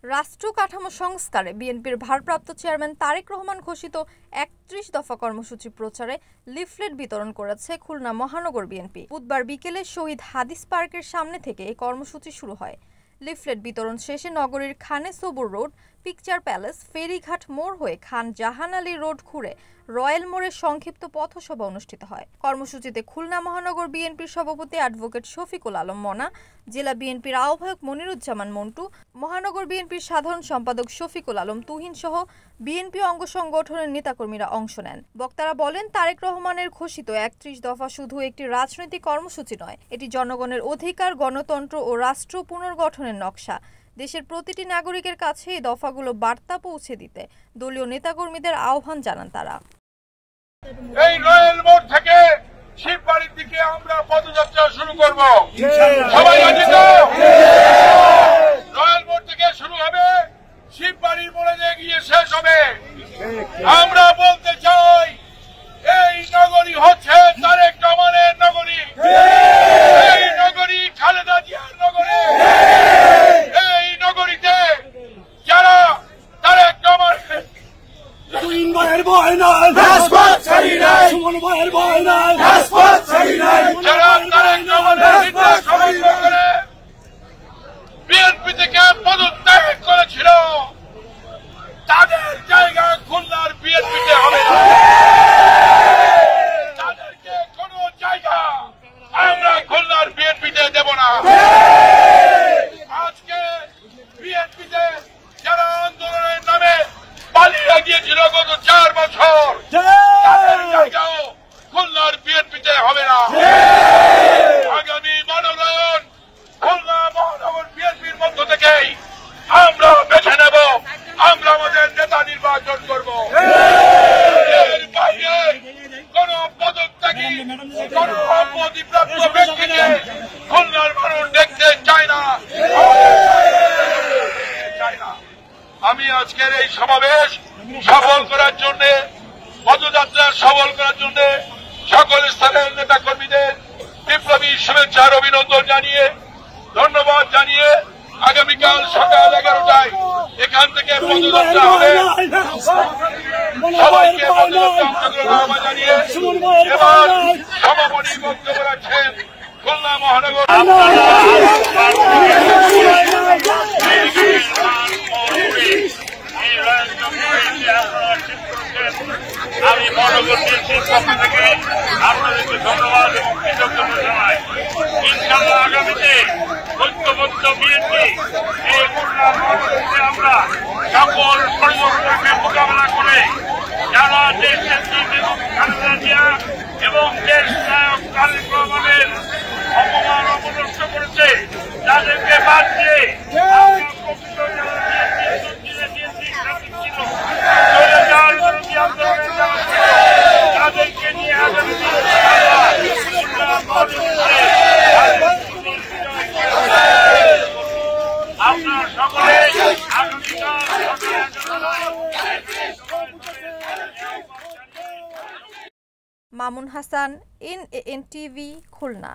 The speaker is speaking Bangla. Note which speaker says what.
Speaker 1: রাষ্ট্র কাঠামো সংস্কারে বিএনপির ভারপ্রাপ্ত চেয়ারম্যান তারেক রহমান ঘোষিত ৩১ দফা কর্মসূচি প্রচারে লিফলেট বিতরণ করেছে খুলনা মহানগর বিএনপি। বুধবার বিকেলে শহীদ হাদিস পার্কের সামনে থেকে এই কর্মসূচি শুরু হয়। লিফলেট বিতরণ শেষে নগরীর খানে সবুর রোড, পিকচার প্যালেস, ফেরিঘাট মোড় হয়ে খান জাহান আলী রোড ঘুরে রয়্যাল মোড়ে সংক্ষিপ্ত পথসভা অনুষ্ঠিত হয়। কর্মসূচিতে খুলনা মহানগর বিএনপির সভাপতি অ্যাডভোকেট শফিকুল আলম মনা, জেলা বিএনপির আহ্বায়ক মনিরুজ্জামান মন্টু, মহানগর বিএনপির সাধারণ সম্পাদক শফিকুল আলম তুহিন সহ বিএনপি অঙ্গ সংগঠনের নেতাকর্মীরা অংশ নেন। বক্তারা বলেন, তারেক রহমানের ঘোষিত ৩১ দফা শুধু একটি রাজনৈতিক কর্মসূচি নয়, এটি জনগণের অধিকার, গণতন্ত্র ও রাষ্ট্র পুনর্গঠনের নকশা। দেশের প্রতিটি নাগরিকের কাছে এই দফাগুলো বার্তা পৌঁছে দিতে দলীয় নেতাকর্মীদের আহ্বান জানান তারা।
Speaker 2: এই রয়্যাল মোড় থেকে শিববাড়ির দিকে আমরা পদযাত্রা শুরু করব। সবাই রাজি তো? রয়্যাল মোড় থেকে শুরু হবে, শিববাড়ির মোড়ে গিয়ে শেষ হবে। আমরা বলতে চাই, এই নগরী হচ্ছে তারেক রহমানের নগরী, এই নগরী খালেদা জিয়ার নগরী। এই নগরীতে যারা তারেক রহমানের বিএনপি থেকে পদত্যাগ করেছিল, তাদের জায়গা খুলনার বিএনপিতে হবে না। তাদেরকে কোন জায়গা আমরা খুলনার বিএনপিতে দেব না। আজকে বিএনপিতে যারা আন্দোলনের নামে পালিয়ে গিয়েছিল গত 4 বছর, তাদের জায়গাও খুলনার বিএনপিতে হবে না। আগামী মনোনয়ন খুলনা মহানগর বিএনপির মধ্য থেকেই আমরা বেছে নেব, আমরা আমাদের নেতা নির্বাচন করব। এর বাইরে কোন পদত্যাগী, কোন অপরাধীপ্রাপ্ত ব্যক্তিকে খুলনার মানুষ দেখতে চায় না। আমি আজকের এই সমাবেশ সফল করার জন্য, পদযাত্রা সফল করার জন্য সকল স্তরের নেতা কর্মীদের বিপ্লবী শুভেচ্ছার অভিনন্দন জানিয়ে, ধন্যবাদ জানিয়ে, আগামীকাল সকাল 11টায় এখান থেকে পদযাত্রা হবে। সবাইকে পদযাত্রা অংশগ্রহণ আহ্বান জানিয়ে এবার সভাপতি বক্তব্য রাখছেন খুলনা মহানগর।
Speaker 3: আমি মহানগর বিএনপির পক্ষ থেকে আপনাদেরকে ধন্যবাদ এবং কৃতজ্ঞতা জানাই। ইনশাআল্লাহ আগামীতে ঐক্যবদ্ধ বিএনপি এই খুলনা মহানগরীতে আমরা সকল ষড়যন্ত্রকে মোকাবেলা করে যারা দেশের বেগম খালেদা জিয়া এবং দেশ নায়ক তারেক রহমানের অপমান অপদস্থ করেছে, তাদেরকে বাদ দিয়ে তাদেরকে নিয়ে আগামী আপনার সকলে
Speaker 1: মামুন হাসান, NAN TV, খুলনা।